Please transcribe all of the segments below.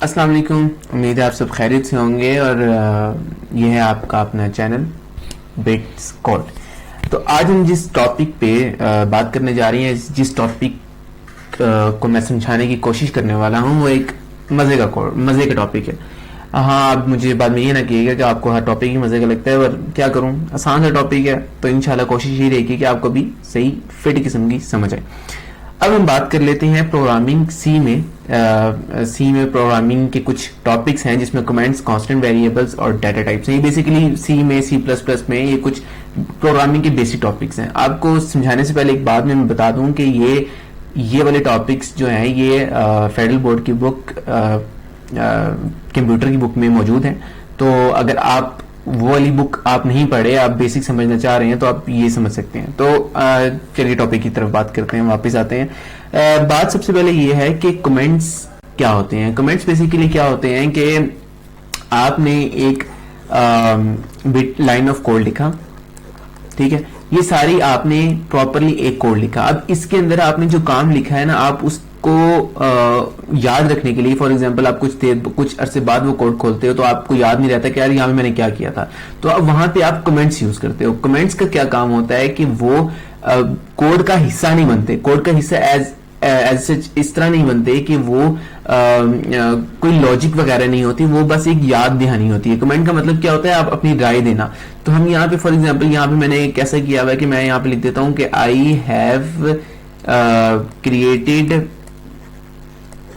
अस्सलाम वालेकुम। उम्मीद है आप सब खैरियत से होंगे और ये है आपका अपना चैनल बिट्स कोड। तो आज हम जिस टॉपिक पे बात करने जा रहे हैं, जिस टॉपिक को मैं समझाने की कोशिश करने वाला हूँ, वो एक मज़े का टॉपिक है। हाँ, आप मुझे बाद में ये ना कहिएगा कि आपको हर टॉपिक ही मज़े का लगता है, पर क्या करूँ, आसान सा टॉपिक है तो इंशाल्लाह कोशिश ही रहेगी कि आपको भी सही फिट किस्म की समझ आए। अब हम बात कर लेते हैं प्रोग्रामिंग सी में। सी में प्रोग्रामिंग के कुछ टॉपिक्स हैं जिसमें कमेंट्स, कांस्टेंट वेरिएबल्स और डाटा टाइप्स हैं। ये बेसिकली सी में, सी प्लस प्लस में ये कुछ प्रोग्रामिंग के बेसिक टॉपिक्स हैं। आपको समझाने से पहले एक बात मैं बता दूं कि ये वाले टॉपिक्स जो हैं ये फेडरल बोर्ड की बुक, कंप्यूटर की बुक में मौजूद हैं। तो अगर आप वो वाली बुक आप नहीं पढ़े, आप बेसिक समझना चाह रहे हैं, तो आप ये समझ सकते हैं। तो चलिए टॉपिक की तरफ बात करते हैं, वापस आते हैं। बात सबसे पहले ये है कि कमेंट्स क्या होते हैं। कमेंट्स बेसिकली क्या होते हैं कि आपने एक बिट लाइन ऑफ कोड लिखा, ठीक है, ये सारी आपने प्रॉपरली एक कोड लिखा। अब इसके अंदर आपने जो काम लिखा है ना, आप उसको याद रखने के लिए, फॉर एग्जांपल आप कुछ अरसे बाद वो कोड खोलते हो तो आपको याद नहीं रहता कि यार यहाँ पे मैंने क्या किया था, तो अब वहां पे आप कमेंट्स यूज करते हो। कमेंट्स का क्या काम होता है कि वो कोड का हिस्सा नहीं बनते। कोड का हिस्सा एज सच इस तरह नहीं बनते कि वो कोई लॉजिक वगैरह नहीं होती, वो बस एक याद दहानी होती है। कमेंट का मतलब क्या होता है, आप अपनी राय देना। तो हम यहाँ पे फॉर एग्जांपल यहाँ पे मैंने कैसा किया हुआ है कि मैं यहाँ पे लिख देता हूँ कि I have created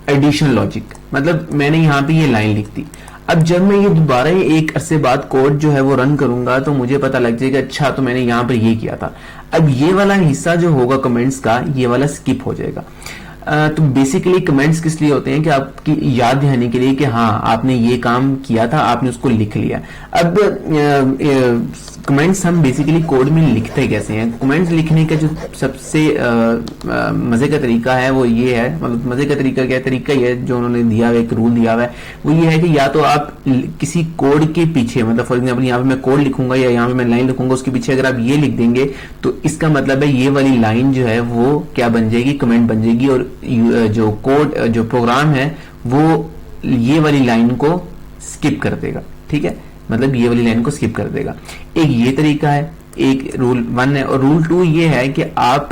additional logic, मतलब मैंने यहाँ पे ये लाइन लिख दी। अब जब मैं ये दोबारा एक अरसे बाद कोड जो है वो रन करूंगा तो मुझे पता लग जाएगा अच्छा तो मैंने यहाँ पर ये किया था। अब ये वाला हिस्सा जो होगा कमेंट्स का, ये वाला स्किप हो जाएगा। तो बेसिकली कमेंट्स किस लिए होते हैं कि आपकी याद दहानी के लिए कि हाँ आपने ये काम किया था, आपने उसको लिख लिया। अब कमेंट्स हम बेसिकली कोड में लिखते कैसे हैं। कमेंट्स लिखने का जो सबसे मजे का तरीका है वो ये है, मतलब मजे का तरीका क्या है, तरीका ये है जो उन्होंने दिया हुआ, एक रूल दिया हुआ है, वो ये है कि या तो आप किसी कोड के पीछे, मतलब फॉर एग्जाम्पल यहाँ पे मैं कोड लिखूंगा या यहाँ पे मैं लाइन लिखूंगा, उसके पीछे अगर आप ये लिख देंगे तो इसका मतलब है ये वाली लाइन जो है वो क्या बन जाएगी, कमेंट बन जाएगी। और जो कोड, जो प्रोग्राम है वो ये वाली लाइन को स्किप कर देगा, ठीक है, मतलब ये वाली लाइन को स्किप कर देगा। एक ये तरीका है, एक रूल 1 है। और रूल 2 ये है कि आप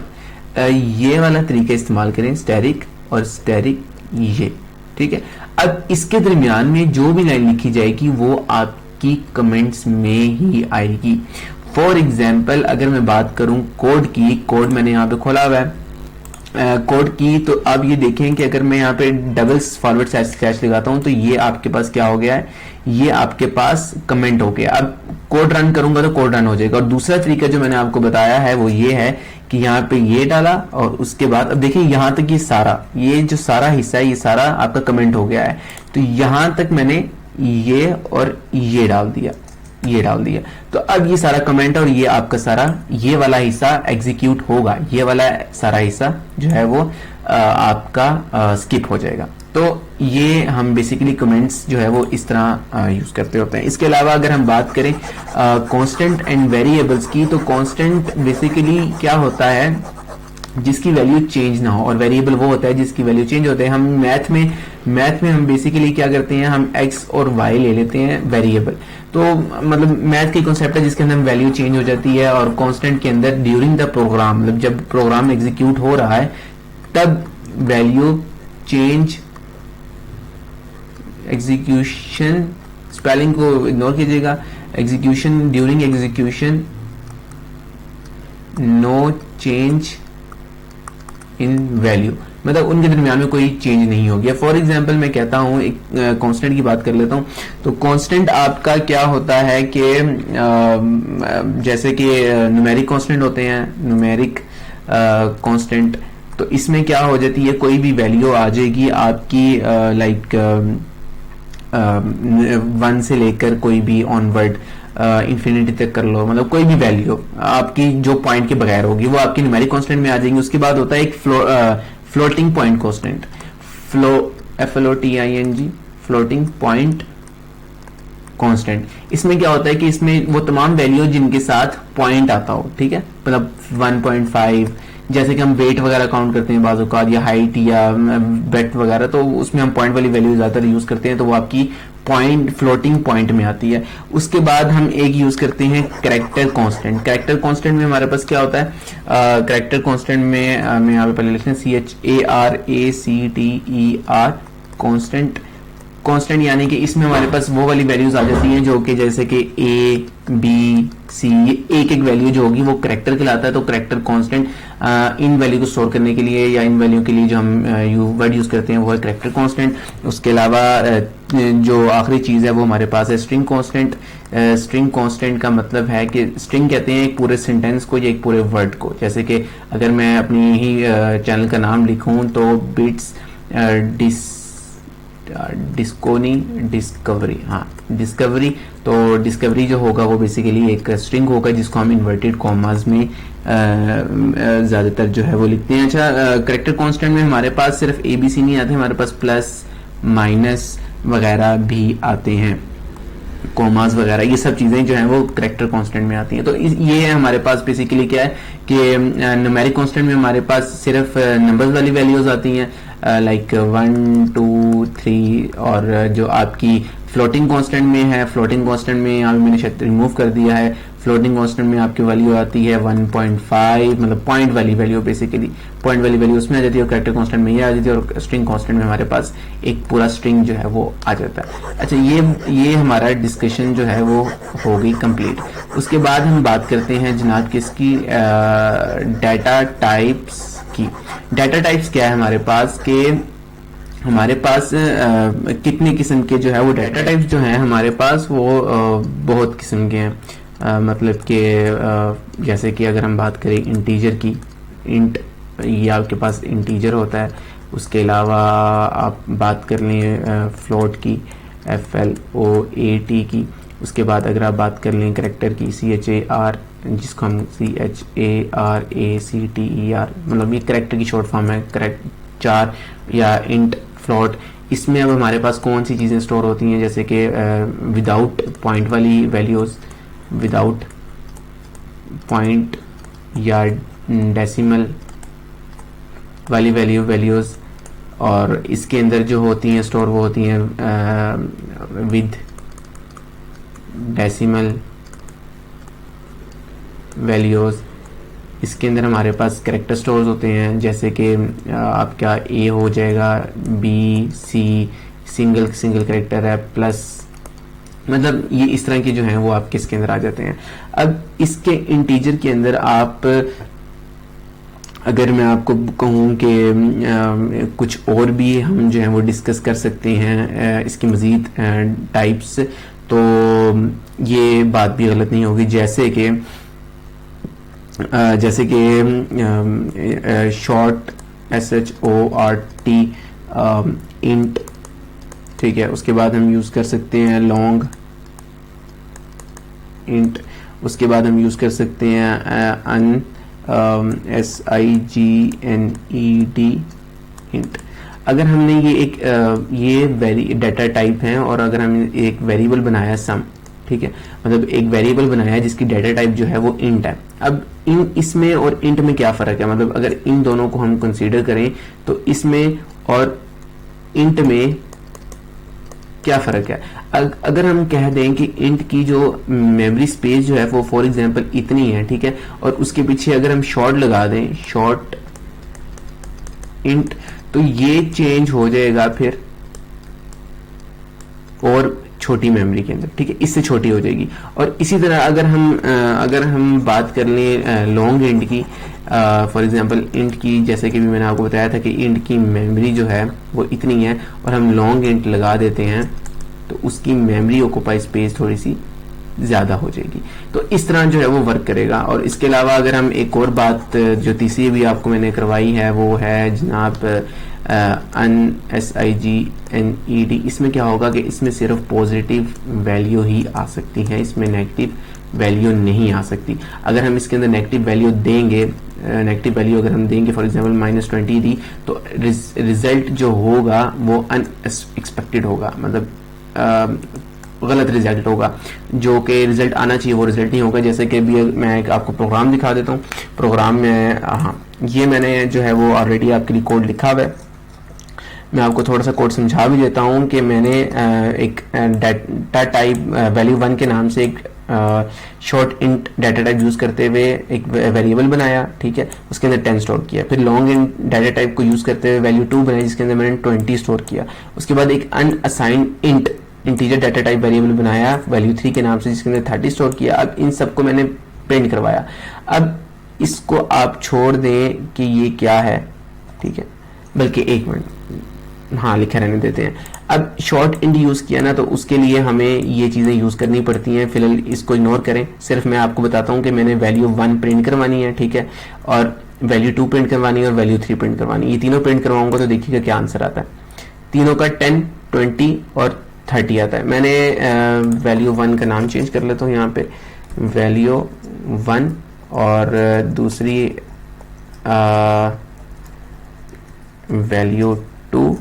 ये वाला तरीका इस्तेमाल करें, स्टैटिक और स्टैटिक ये, ठीक है। अब इसके दरमियान में जो भी लाइन लिखी जाएगी वो आपकी कमेंट्स में ही आएगी। फॉर एग्जाम्पल अगर मैं बात करूं कोड की, कोड मैंने यहाँ पे खोला हुआ है कोड की, तो अब ये देखें कि अगर मैं यहाँ पे डबल फॉरवर्ड स्लैश लगाता हूँ तो ये आपके पास क्या हो गया है, ये आपके पास कमेंट हो गया। अब कोड रन करूंगा तो कोड रन हो जाएगा। और दूसरा तरीका जो मैंने आपको बताया है वो ये है कि यहाँ पे ये डाला और उसके बाद अब देखिए यहाँ तक ये जो सारा हिस्सा है ये सारा आपका कमेंट हो गया है। तो यहां तक मैंने ये और ये डाल दिया, तो अब ये सारा कमेंट और ये आपका सारा ये वाला हिस्सा एग्जीक्यूट होगा, ये वाला सारा हिस्सा जो है वो आपका स्किप हो जाएगा। तो ये हम बेसिकली कमेंट्स जो है वो इस तरह यूज करते होते हैं। इसके अलावा अगर हम बात करें कांस्टेंट एंड वेरिएबल्स की, तो कांस्टेंट बेसिकली क्या होता है, जिसकी वैल्यू चेंज ना हो, और वेरिएबल वो होता है जिसकी वैल्यू चेंज होते हैं। हम मैथ में हम बेसिकली क्या करते हैं, हम एक्स और वाई ले लेते हैं वेरिएबल। तो मतलब मैथ की कॉन्सेप्ट है जिसके अंदर वैल्यू चेंज हो जाती है, और कांस्टेंट के अंदर ड्यूरिंग द प्रोग्राम, मतलब जब प्रोग्राम एग्जीक्यूट हो रहा है तब वैल्यू चेंज, एग्जीक्यूशन, स्पेलिंग को इग्नोर कीजिएगा, execution, during execution no change in value, मतलब उनके दरमियान में कोई चेंज नहीं हो गया। फॉर एग्जाम्पल मैं कहता हूं, एक कांस्टेंट की बात कर लेता हूं। तो कांस्टेंट आपका क्या होता है कि जैसे कि न्यूमेरिक कांस्टेंट होते हैं, न्यूमेरिक कांस्टेंट, तो इसमें क्या हो जाती है, कोई भी वैल्यू आ जाएगी आपकी, लाइक 1 से लेकर कोई भी ऑनवर्ड इंफिनिटी तक कर लो, मतलब कोई भी वैल्यू आपकी जो पॉइंट के बगैर होगी वो आपकी न्यूमेरिक कांस्टेंट में आ जाएंगी। उसके बाद होता है एक floating point constant, FLOTING, floating point constant. इसमें क्या होता है कि इसमें वो तमाम वैल्यू जिनके साथ पॉइंट आता हो, ठीक है, मतलब 1.5 जैसे कि हम वेट वगैरह काउंट करते हैं बाज़ औक़ात, या हाइट या वेट वगैरह, तो उसमें हम पॉइंट वाली वैल्यू ज़्यादातर यूज़ करते हैं, तो वो आपकी पॉइंट फ्लोटिंग पॉइंट में आती है। उसके बाद हम एक यूज़ करते हैं कैरेक्टर कांस्टेंट। कैरेक्टर कांस्टेंट में हमारे पास क्या होता है, कैरेक्टर कांस्टेंट में मैं यहाँ पे पहले लिखते हैं CHARACTER कांस्टेंट। कांस्टेंट यानी कि इसमें हमारे पास वो वाली वैल्यूज आ जाती हैं जो कि जैसे कि A B C, ये एक एक वैल्यू जो होगी वो करेक्टर कहलाता है। तो करेक्टर कांस्टेंट इन वैल्यू को स्टोर करने के लिए या इन वैल्यू के लिए जो हम वर्ड यूज करते हैं वो है करेक्टर कांस्टेंट। उसके अलावा जो आखिरी चीज है वो हमारे पास है स्ट्रिंग कांस्टेंट। स्ट्रिंग कांस्टेंट का मतलब है कि स्ट्रिंग कहते हैं एक पूरे सेंटेंस को या एक पूरे वर्ड को। जैसे कि अगर मैं अपनी ही चैनल का नाम लिखूं तो बिट्स डिस्कोनी डिस्कवरी, हाँ डिस्कवरी, तो डिस्कवरी जो होगा वो बेसिकली एक स्ट्रिंग होगा जिसको हम इन्वर्टेड कॉमास में ज़्यादातर जो है वो लिखते हैं। अच्छा, करेक्टर कांस्टेंट में हमारे पास सिर्फ ABC नहीं आते, हमारे पास प्लस माइनस वगैरह भी आते हैं, कॉमास वगैरह, ये सब चीज़ें जो हैं वो करेक्टर कांस्टेंट में आती हैं। तो ये हमारे पास बेसिकली क्या है कि न्यूमेरिक कांस्टेंट में हमारे पास सिर्फ नंबर्स वाली वैल्यूज आती हैं, लाइक 1 2 3, और जो आपकी फ्लोटिंग कांस्टेंट में है, फ्लोटिंग कांस्टेंट में यहाँ मैंने शायद रिमूव कर दिया है, फ्लोटिंग कांस्टेंट में आपकी वैल्यू आती है 1.5, मतलब पॉइंट वाली वैल्यू, बेसिकली पॉइंट वाली वैल्यू उसमें आ जाती है, और करेक्टर कांस्टेंट में ये आ जाती है, और स्ट्रिंग कांस्टेंट में हमारे पास एक पूरा स्ट्रिंग जो है वो आ जाता है। अच्छा, ये हमारा डिस्कशन जो है वो हो गई कंप्लीट। उसके बाद हम बात करते हैं जनाब किसकी, डाटा टाइप्स की। डाटा टाइप्स क्या है हमारे पास, के हमारे पास कितने किस्म के जो है वो डाटा टाइप्स जो हैं हमारे पास वो बहुत किस्म के हैं। मतलब कि जैसे कि अगर हम बात करें इंटीजर की, इंट, ये आपके पास इंटीजर होता है। उसके अलावा आप बात कर लें फ्लोट की, FLOAT की। उसके बाद अगर आप बात कर लें करेक्टर की, CHAR, जिसको हम CHARACTER, मतलब ये करेक्टर की शॉर्ट फॉर्म है, करेक्ट चार या इंट, फ्लोट। इसमें अब हमारे पास कौन सी चीज़ें स्टोर होती हैं, जैसे कि विदाउट पॉइंट वाली वैल्यूज़, विदाउट पॉइंट या डेसिमल वाली वैल्यूज़, और इसके अंदर जो होती हैं स्टोर वो होती हैं विद डेसिमल वैल्यूज़। इसके अंदर हमारे पास करेक्टर स्टोर्स होते हैं, जैसे कि आपका A हो जाएगा, B C, सिंगल करेक्टर है, प्लस, मतलब ये इस तरह के जो हैं वो आपके इसके अंदर आ जाते हैं। अब इसके इंटीजर के अंदर आप, अगर मैं आपको कहूँ कि कुछ और भी हम जो है वो डिस्कस कर सकते हैं इसकी मज़ीद टाइप्स, तो ये बात भी गलत नहीं होगी। जैसे कि शॉर्ट SHORT इंट, ठीक है। उसके बाद हम यूज़ कर सकते हैं लॉन्ग इंट। उसके बाद हम यूज़ कर सकते हैं SIGNET इंट। अगर हमने ये डाटा टाइप हैं, और अगर हम एक वेरिएबल बनाया सम, ठीक है, मतलब एक वेरिएबल बनाया है जिसकी डाटा टाइप जो है वो इंट है। अब इसमें और इंट में क्या फ़र्क है, मतलब अगर इन दोनों को हम कंसीडर करें तो इसमें और इंट में क्या फ़र्क है। अगर हम कह दें कि इंट की जो मेमोरी स्पेस जो है वो फॉर एग्जांपल इतनी है, ठीक है, और उसके पीछे अगर हम शॉर्ट लगा दें, शॉर्ट इंट, तो ये चेंज हो जाएगा फिर और छोटी मेमोरी के अंदर, ठीक है, इससे छोटी हो जाएगी। और इसी तरह अगर हम बात कर लें लॉन्ग इंट की, फॉर एग्जांपल इंट की, जैसे कि भी मैंने आपको बताया था कि इंट की मेमोरी जो है वो इतनी है, और हम लॉन्ग इंट लगा देते हैं तो उसकी मेमोरी ऑक्यूपाई स्पेस थोड़ी सी ज़्यादा हो जाएगी। तो इस तरह जो है वो वर्क करेगा। और इसके अलावा अगर हम एक और बात जो तीसरी भी आपको मैंने करवाई है वो है जनाब SIGNET। इसमें क्या होगा कि इसमें सिर्फ पॉजिटिव वैल्यू ही आ सकती है, इसमें नेगेटिव वैल्यू नहीं आ सकती। अगर हम इसके अंदर नेगेटिव वैल्यू देंगे, नेगेटिव वैल्यू अगर हम देंगे फॉर एग्जांपल -20 दी, तो रिजल्ट जो होगा वो अनएक्सपेक्टेड होगा, मतलब गलत रिजल्ट होगा, जो कि रिजल्ट आना चाहिए वो रिजल्ट नहीं होगा। जैसे कि अभी मैं एक आपको प्रोग्राम दिखा देता हूँ। प्रोग्राम में हाँ, ये मैंने जो है वो ऑलरेडी आपके लिए कोड लिखा हुआ है। मैं आपको थोड़ा सा कोड समझा भी देता हूँ कि मैंने एक डाटा टाइप वैल्यू 1 के नाम से एक short int data type use करते हुए एक वेरिएबल बनाया, ठीक है, उसके अंदर 10 स्टोर किया। फिर लॉन्ग इंट डाटा टाइप को यूज करते हुए वैल्यू 2 बनाई, जिसके अंदर मैंने 20 स्टोर किया। उसके बाद एक unassigned int integer data type variable बनाया वैल्यू 3 के नाम से, जिसके अंदर 30 स्टोर किया। अब इन सबको मैंने प्रिंट करवाया। अब इसको आप छोड़ दें कि ये क्या है, ठीक है, बल्कि एक मिनट, हाँ लिखे रहने देते हैं। अब शॉर्ट इंट यूज किया ना, तो उसके लिए हमें ये चीजें यूज करनी पड़ती हैं। फिलहाल इसको इग्नोर करें, सिर्फ मैं आपको बताता हूँ कि मैंने वैल्यू 1 प्रिंट करवानी है, ठीक है, और वैल्यू 2 प्रिंट करवानी है और वैल्यू 3 प्रिंट करवानी है। ये तीनों प्रिंट करवाऊंगा तो देखिएगा क्या आंसर आता है। तीनों का 10, 20 और 30 आता है। मैंने वैल्यू 1 का नाम चेंज कर लेता हूँ यहाँ पे, वैल्यू 1, और दूसरी वैल्यू 2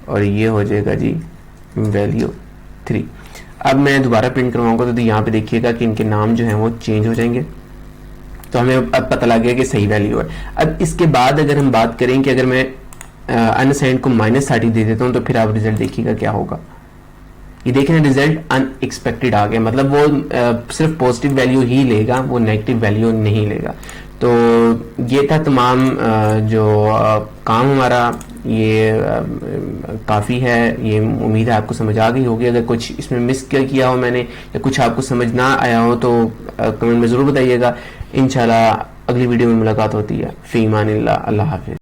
और ये हो जाएगा जी वैल्यू 3। अब मैं दोबारा प्रिंट करवाऊंगा तो यहाँ पे देखिएगा कि इनके नाम जो हैं वो चेंज हो जाएंगे। तो हमें अब पता लग गया कि सही वैल्यू है। अब इसके बाद अगर हम बात करें कि अगर मैं अनअसाइंड को -30 दे देता हूँ तो फिर आप रिजल्ट देखिएगा क्या होगा। ये देखें रिजल्ट अनएक्सपेक्टेड आ गया, मतलब वो सिर्फ पॉजिटिव वैल्यू ही लेगा, वो नेगेटिव वैल्यू नहीं लेगा। तो ये था तमाम जो काम हमारा, ये काफ़ी है। ये उम्मीद है आपको समझ आ गई होगी। अगर कुछ इसमें मिस किया हो मैंने या कुछ आपको समझ ना आया हो तो कमेंट में ज़रूर बताइएगा। इंशाल्लाह अगली वीडियो में मुलाकात होती है। फ़ी अमानिल्लाह, अल्लाह हाफ़िज़।